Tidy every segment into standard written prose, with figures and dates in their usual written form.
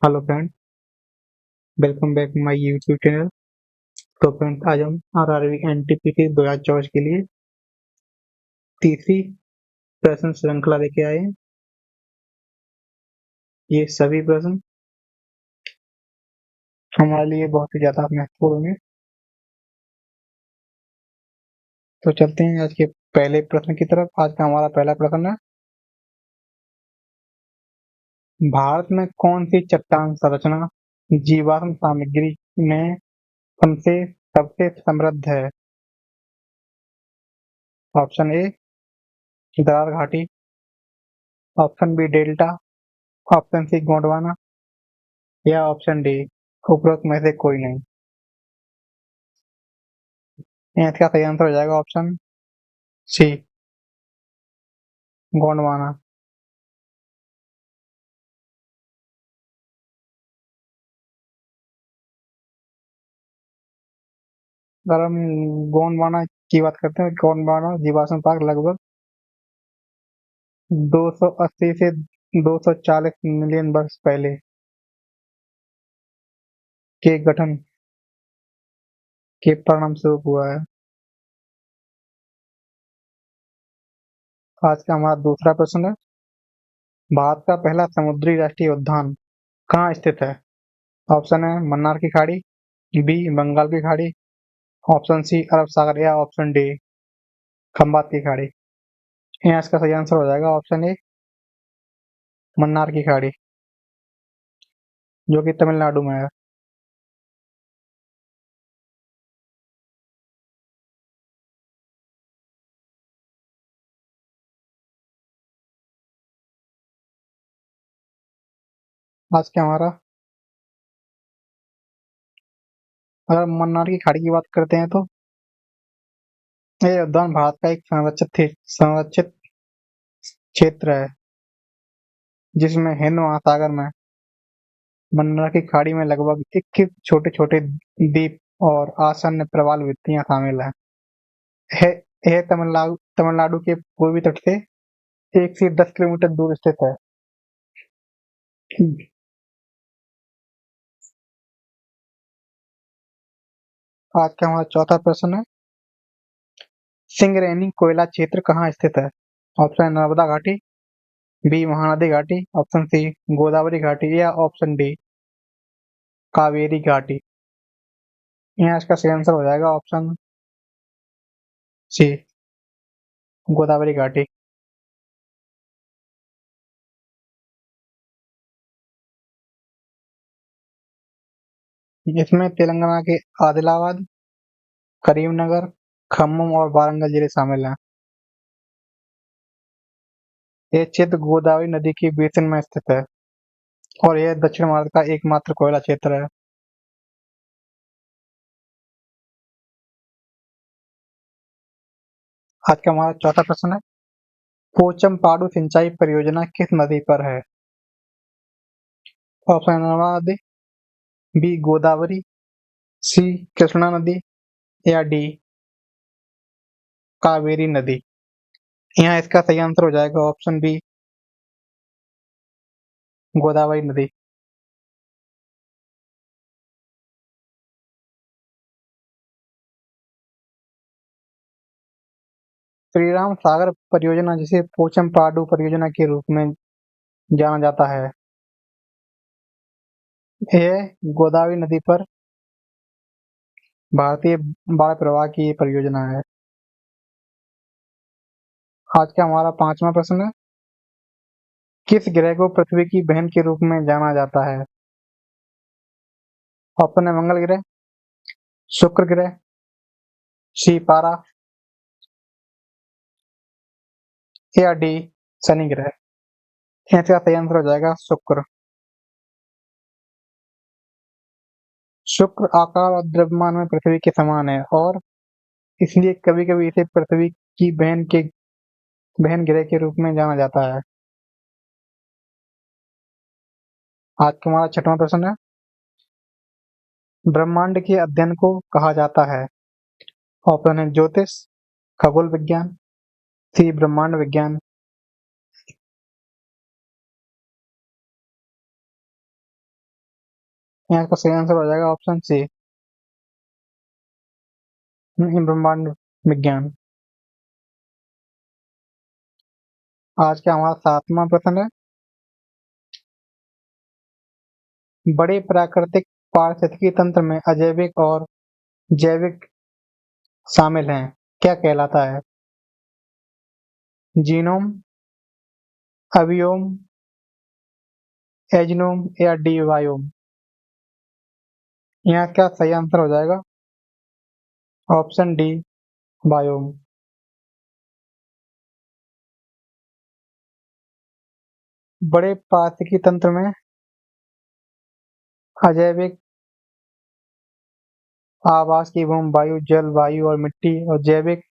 Hello friend, welcome back my YouTube channel. तो friend, आज हम आरआरबी एनटीपीसी 2024 के लिए तीसरी प्रश्न श्रृंखला लेके आए हैं। ये सभी प्रश्न हमारे लिए बहुत ही ज्यादा महत्वपूर्ण होंगे। तो चलते हैं आज के पहले प्रश्न की तरफ। आज का हमारा पहला प्रश्न है, भारत में कौन सी चट्टान संरचना जीवाश्म सामग्री में सबसे सबसे समृद्ध है? ऑप्शन ए दरार घाटी, option B delta, option C Gondwana या ऑप्शन डी उपरोक्त में से कोई नहीं। इसका सही आंसर हो जाएगा ऑप्शन सी गोंडवाना। अगर हम गोंडवाना की बात करते हैं, गोंडवाना जीवाश्म पार्क लगभग 280 से 240 मिलियन वर्ष पहले के गठन के परिणाम स्वरूप हुआ है। आज का हमारा दूसरा प्रश्न है, भारत का पहला समुद्री राष्ट्रीय उद्यान कहाँ स्थित है? ऑप्शन है मन्नार की खाड़ी, बी बंगाल की खाड़ी, ऑप्शन सी अरब सागर या ऑप्शन डी खंबात की खाड़ी। यहाँ इसका सही आंसर हो जाएगा ऑप्शन ए मन्नार की खाड़ी, जो कि तमिलनाडु में है। आज का हमारा, अगर मन्नार की खाड़ी की बात करते हैं तो ये उद्यान भारत का एक संरक्षित क्षेत्र है, जिसमें हिंद महासागर में मन्नार की खाड़ी में लगभग 21 छोटे छोटे द्वीप और आसन्न प्रवाल वित्तियां शामिल हैं। यह यह तमिलनाडु तमिलनाडु के पूर्वी तट से 1 से 10 किलोमीटर दूर स्थित है। आज का हमारा चौथा प्रश्न है, सिंगरेनी कोयला क्षेत्र कहाँ स्थित है? ऑप्शन है नर्मदा घाटी, बी महानदी घाटी, ऑप्शन सी गोदावरी घाटी या ऑप्शन डी कावेरी घाटी। यहाँ इसका सही आंसर हो जाएगा ऑप्शन सी गोदावरी घाटी। इसमें तेलंगाना के आदिलाबाद, करीमनगर, खम्मम और वारंगल जिले शामिल हैं। यह क्षेत्र गोदावरी नदी के बेसिन में स्थित है और यह दक्षिण भारत का एकमात्र कोयला क्षेत्र है। आज का हमारा चौथा प्रश्न है, पोचमपाडू सिंचाई परियोजना किस नदी पर है? ऑप्शन नर्मदा नदी, बी गोदावरी, सी कृष्णा नदी या डी कावेरी नदी। यहाँ इसका सही आंसर हो जाएगा ऑप्शन बी गोदावरी नदी। श्री राम सागर परियोजना, जिसे पोचमपाडू परियोजना के रूप में जाना जाता है, यह गोदावरी नदी पर भारतीय बाढ़ प्रवाह की ये परियोजना है। आज का हमारा पांचवा प्रश्न है, किस ग्रह को पृथ्वी की बहन के रूप में जाना जाता है? ऑप्शन है मंगल ग्रह, शुक्र ग्रह, सी पारा या डी शनि ग्रह। इसका सही आंसर हो जाएगा शुक्र। शुक्र आकार और द्रव्यमान में पृथ्वी के समान है और इसलिए कभी कभी इसे पृथ्वी की बहन ग्रह के रूप में जाना जाता है। आज का हमारा छठवां प्रश्न है, ब्रह्मांड के अध्ययन को कहा जाता है? ऑप्शन है ज्योतिष, खगोल विज्ञान, सी ब्रह्मांड विज्ञान यहाँ का सही आंसर हो जाएगा ऑप्शन सी, ब्रह्मांड विज्ञान। आज का हमारा 7वां प्रश्न है, बड़े प्राकृतिक पारिस्थितिकी तंत्र में अजैविक और जैविक शामिल हैं, क्या कहलाता है? जीनोम, अबियोम, एजनोम या डी वायोम? यहाँ क्या सही आंसर हो जाएगा? Option D, biome. बड़े पारिस्थितिकी तंत्र में अजैविक आवास की भूमि, वायु, जल, वायु और मिट्टी, और जैविक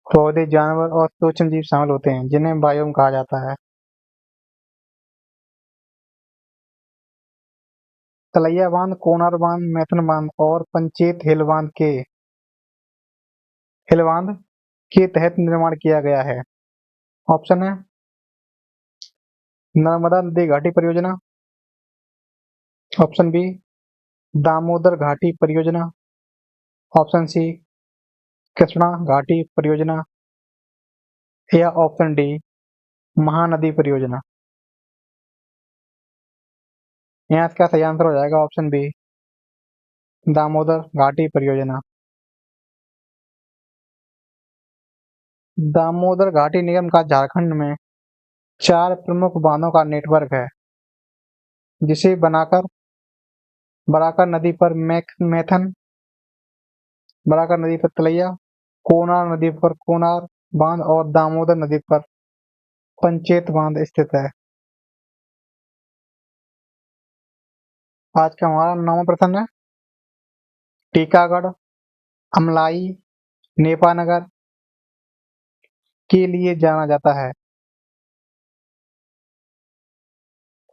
पौधे, जानवर और सूक्ष्म जीव शामिल होते हैं, जिन्हें बायोम कहा जाता है। तलैया बांध, कोनार बांध, मैथन बांध और पंचेत हिल बांध के तहत निर्माण किया गया है। ऑप्शन है नर्मदा नदी घाटी परियोजना, ऑप्शन बी दामोदर घाटी परियोजना, ऑप्शन सी कृष्णा घाटी परियोजना, या ऑप्शन डी महानदी परियोजना? यहाँ इसका सही आंसर हो जाएगा ऑप्शन बी, दामोदर घाटी परियोजना। दामोदर घाटी निगम का झारखंड में 4 प्रमुख बांधों का नेटवर्क है, जिसे बनाकर बराकर नदी पर मैथन, बराकर नदी पर तलैया, कोनार नदी पर कोनार बांध और दामोदर नदी पर पंचेत बांध स्थित है। आज का हमारा 9वां प्रश्न है, टीकागढ़ अमलाई नेपानगर के लिए जाना जाता है।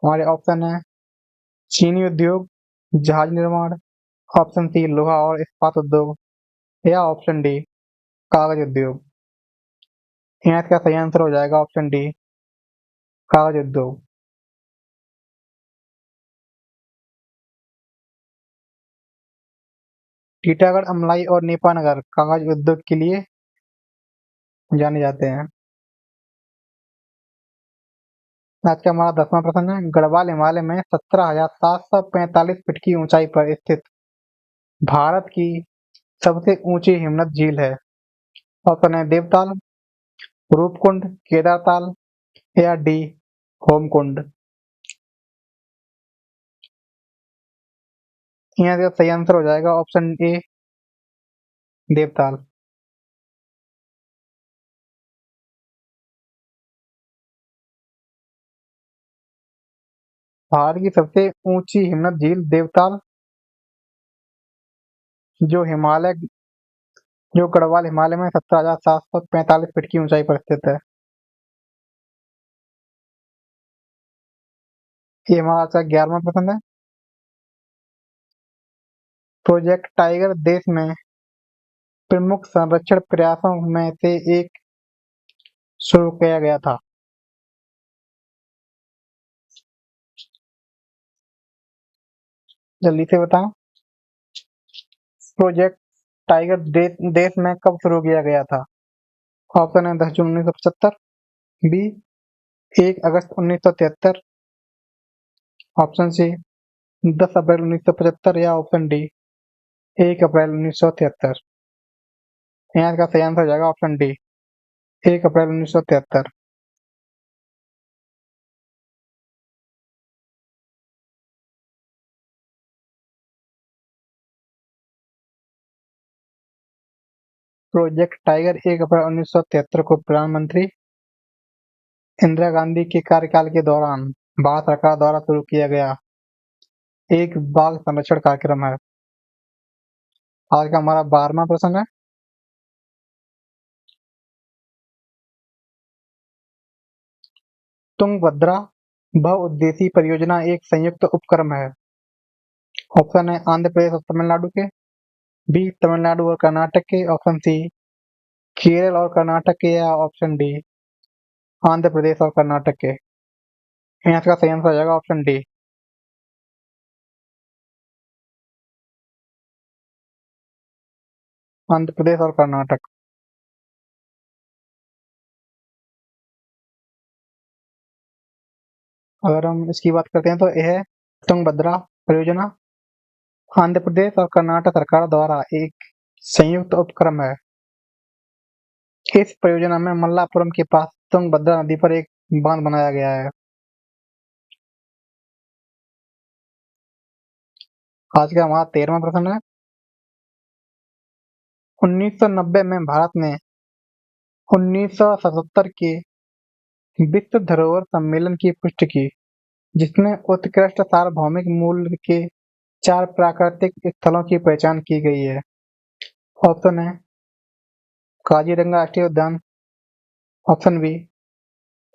हमारे ऑप्शन है चीनी उद्योग, जहाज निर्माण, ऑप्शन सी लोहा और इस्पात उद्योग, या ऑप्शन डी कागज उद्योग? यहाँ इसका सही आंसर हो जाएगा ऑप्शन डी, कागज उद्योग। टीटागढ़ अमलाई और नेपानगर कागज उद्योग के लिए जाने जाते हैं। आज का हमारा 10वां प्रश्न है, गढ़वाल हिमालय में 17,745 फीट की ऊंचाई पर स्थित भारत की सबसे ऊंची हिमनद झील है। ऑप्शन है देवताल, रूपकुंड, केदारताल, या डी होमकुंड? यहाँ का सही आंसर हो जाएगा ऑप्शन ए, देवताल। भारत की सबसे ऊंची हिमनद झील देवताल, जो हिमालय जो गढ़वाल हिमालय में 17,745 फीट की ऊंचाई पर स्थित है। ये हमारा आज का 11वां प्रश्न है, प्रोजेक्ट टाइगर देश में प्रमुख संरक्षण प्रयासों में से एक शुरू किया गया था। जल्दी से बताओ, प्रोजेक्ट टाइगर देश में कब शुरू किया गया था? ऑप्शन है 10 जून 1975, बी 1 अगस्त 1973, ऑप्शन सी 10 अप्रैल 1975, या ऑप्शन डी 1 अप्रैल 1973? यहाँ का सही आंसर हो जाएगा ऑप्शन डी, 1 अप्रैल 1973। प्रोजेक्ट टाइगर 1 अप्रैल 1973 को प्रधानमंत्री इंदिरा गांधी के कार्यकाल के दौरान भारत सरकार द्वारा शुरू किया गया एक बाघ संरक्षण कार्यक्रम है। आज का हमारा 12वां प्रश्न है, तुंगभद्रा बहुउद्देशीय परियोजना एक संयुक्त उपक्रम है। ऑप्शन है आंध्र प्रदेश और तमिलनाडु के, बी तमिलनाडु और कर्नाटक के, ऑप्शन सी केरल और कर्नाटक के, या ऑप्शन डी आंध्र प्रदेश और कर्नाटक के? यहाँ का सही आंसर हो जाएगा ऑप्शन डी, आंध्र प्रदेश और कर्नाटक। अगर हम इसकी बात करते हैं तो यह तुंगभद्रा परियोजना आंध्र प्रदेश और कर्नाटक सरकार द्वारा एक संयुक्त उपक्रम है। इस परियोजना में मल्लापुरम के पास तुंगभद्रा नदी पर एक बांध बनाया गया है। आज का हमारा 13वां प्रश्न है। 1990 में भारत ने 1977 के विश्व धरोहर सम्मेलन की पुष्टि की, जिसमें उत्कृष्ट सार्वभौमिक मूल्य के 4 प्राकृतिक स्थलों की पहचान की गई है। ऑप्शन है काजीरंगा राष्ट्रीय उद्यान, ऑप्शन बी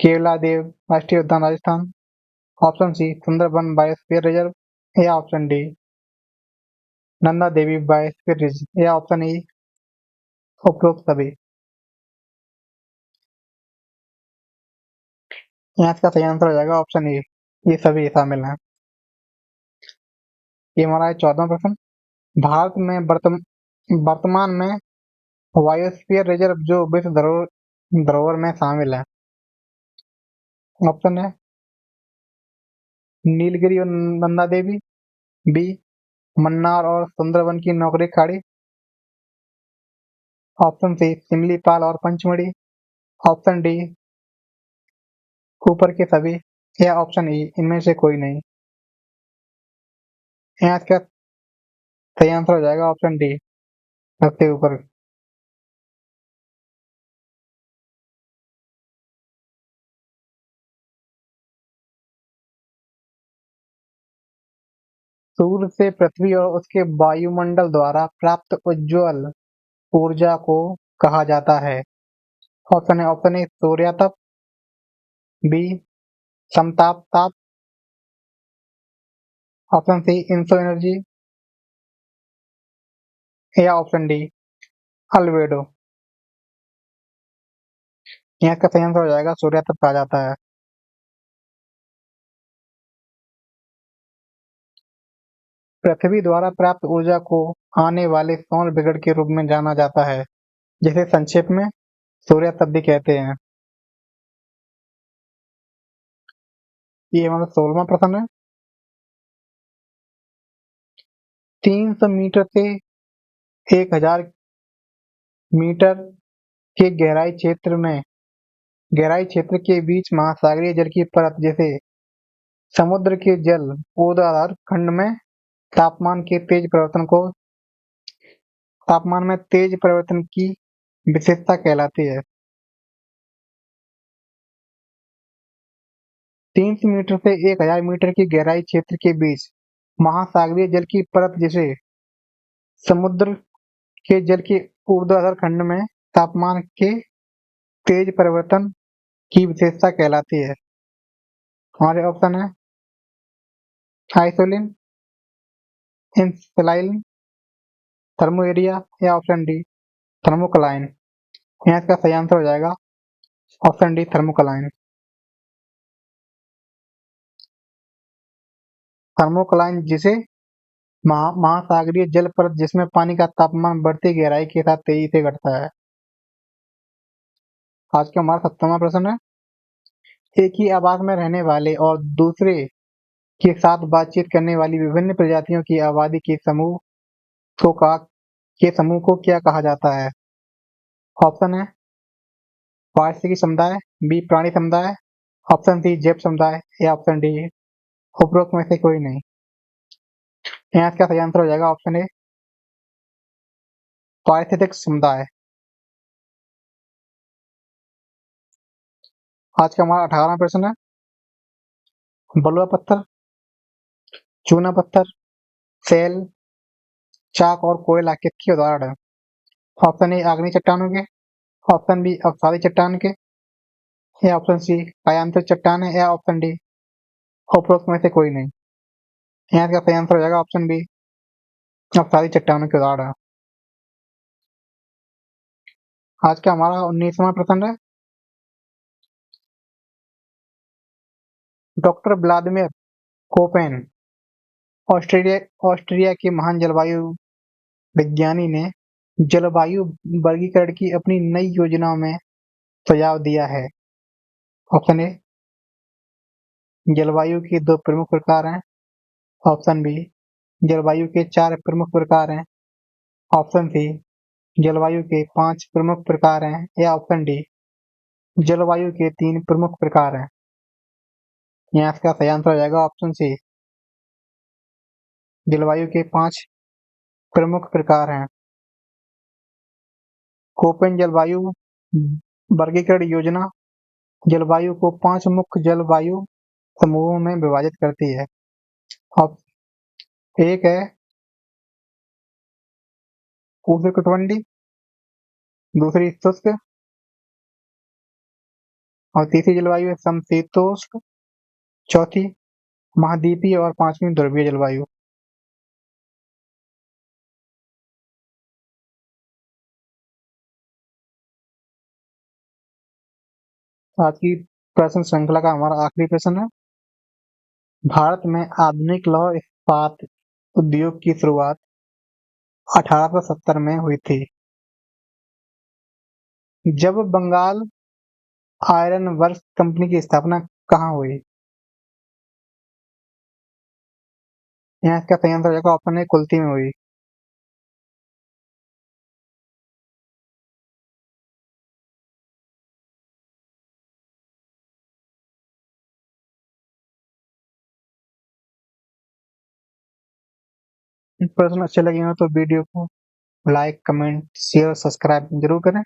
केवलादेव राष्ट्रीय उद्यान Rajasthan, option C Sundarban biosphere reserve या option D Nanda Devi biosphere reserve या ऑप्शन ई उपरोक्त सभी। यहाँ इसका सही आंसर हो जाएगा ऑप्शन ई, ये सभी शामिल हैं। ये हमारा है 14वां प्रश्न। भारत में वर्तमान में बायोस्फीयर रिजर्व जो विश्व धरोहर में शामिल है। ऑप्शन है नीलगिरी और नंदा देवी, बी मन्नार और सुंदरबन की नौकरी खाड़ी, ऑप्शन सी सिमलीपाल और पंचमढ़ी, ऑप्शन डी ऊपर के सभी या ऑप्शन ई इनमें से कोई नहीं। यहाँ इसका सही आंसर हो जाएगा ऑप्शन डी सबसे ऊपर। सूर्य से पृथ्वी और उसके वायुमंडल द्वारा प्राप्त उज्ज्वल ऊर्जा को कहा जाता है। ऑप्शन ए सूर्यातप, बी समताप ताप, ऑप्शन सी इंसो एनर्जी या ऑप्शन डी अल्वेडो। यहाँ का सही आंसर हो जाएगा सूर्यातप कहा जाता है। पृथ्वी द्वारा प्राप्त ऊर्जा को आने वाले सौर विकिरण के रूप में जाना जाता है, जिसे संक्षेप में सूर्यातप भी कहते हैं। ये हमारा 16वां प्रश्न है। 300 मीटर से 1000 मीटर के गहराई क्षेत्र के बीच महासागरीय जल की परत जैसे समुद्र के जल ऊर्ध्वाधर खंड में तापमान के तेज परिवर्तन को तापमान में तेज परिवर्तन की विशेषता कहलाती है। 300 मीटर से 1000 मीटर की गहराई क्षेत्र के बीच महासागरीय जल की परत जिसे समुद्र के जल के ऊर्ध्वाधर खंड में तापमान के तेज परिवर्तन की विशेषता कहलाती है। हमारे ऑप्शन है आइसोलिन, इंसलाइन, थर्मो एरिया या ऑप्शन डी थर्मोकलाइन। यहाँ इसका सही आंसर हो जाएगा ऑप्शन डी थर्मोकलाइन। थर्मोकलाइन जिसे महासागरीय जल परत जिसमें पानी का तापमान बढ़ती गहराई के साथ तेजी से घटता है। आज का हमारा 17वां प्रश्न है। एक ही आवास में रहने वाले और दूसरे के साथ बातचीत करने वाली विभिन्न प्रजातियों की आबादी को का के समूह को क्या कहा जाता है। ऑप्शन है पारिस्थितिकी समुदाय, बी प्राणी समुदाय, ऑप्शन सी जैव समुदाय या ऑप्शन डी उपरोक्त में से कोई नहीं। यहाँ इसका सही आंसर हो जाएगा ऑप्शन ए पारिस्थितिक समुदाय। आज का हमारा 18वां प्रश्न है। बलुआ पत्थर, चूना पत्थर, सेल, चाक और कोयला किसके उदाहरण है। ऑप्शन ए आग्नेय चट्टानों के, ऑप्शन बी अवसादी चट्टान के या ऑप्शन सी कायांतरित चट्टान है या ऑप्शन डी उपरोक्त में से कोई नहीं। यहाँ इसका सही आंसर हो जाएगा ऑप्शन बी अवसादी चट्टानों के उदाहरण है। आज का हमारा 19वां प्रश्न है। डॉक्टर व्लादिमीर कोपेन ऑस्ट्रिया के महान जलवायु विज्ञानी ने जलवायु वर्गीकरण की अपनी नई योजना में सुझाव दिया है? ऑप्शन ए, जलवायु के 2 प्रमुख प्रकार हैं। ऑप्शन बी, जलवायु के 4 प्रमुख प्रकार हैं। ऑप्शन सी, जलवायु के 5 प्रमुख प्रकार हैं। या ऑप्शन डी, जलवायु के 3 प्रमुख प्रकार हैं। यहाँ इसका सही आंसर हो जाएगा ऑप्शन सी, जलवायु के 5 प्रमुख प्रकार हैं। कोपेन जलवायु वर्गीकरण योजना जलवायु को 5 मुख्य जलवायु समूहों में विभाजित करती है। अब एक है उष्णकटिबंधीय, दूसरी शुष्क और तीसरी जलवायु है समशीतोष्ण, चौथी महाद्वीपीय और पांचवी ध्रुवीय जलवायु। आज की प्रश्न श्रृंखला का हमारा आखिरी प्रश्न है। भारत में आधुनिक लौह इस्पात उद्योग की शुरुआत 1870 में हुई थी। जब बंगाल आयरन वर्क्स कंपनी की स्थापना कहाँ हुई? यहाँ इसका सही आंसर हो जाएगा ऑप्शन ए, कुल्ती में हुई। प्रश्न अच्छे लगे हो तो वीडियो को लाइक, कमेंट, शेयर, सब्सक्राइब जरूर करें।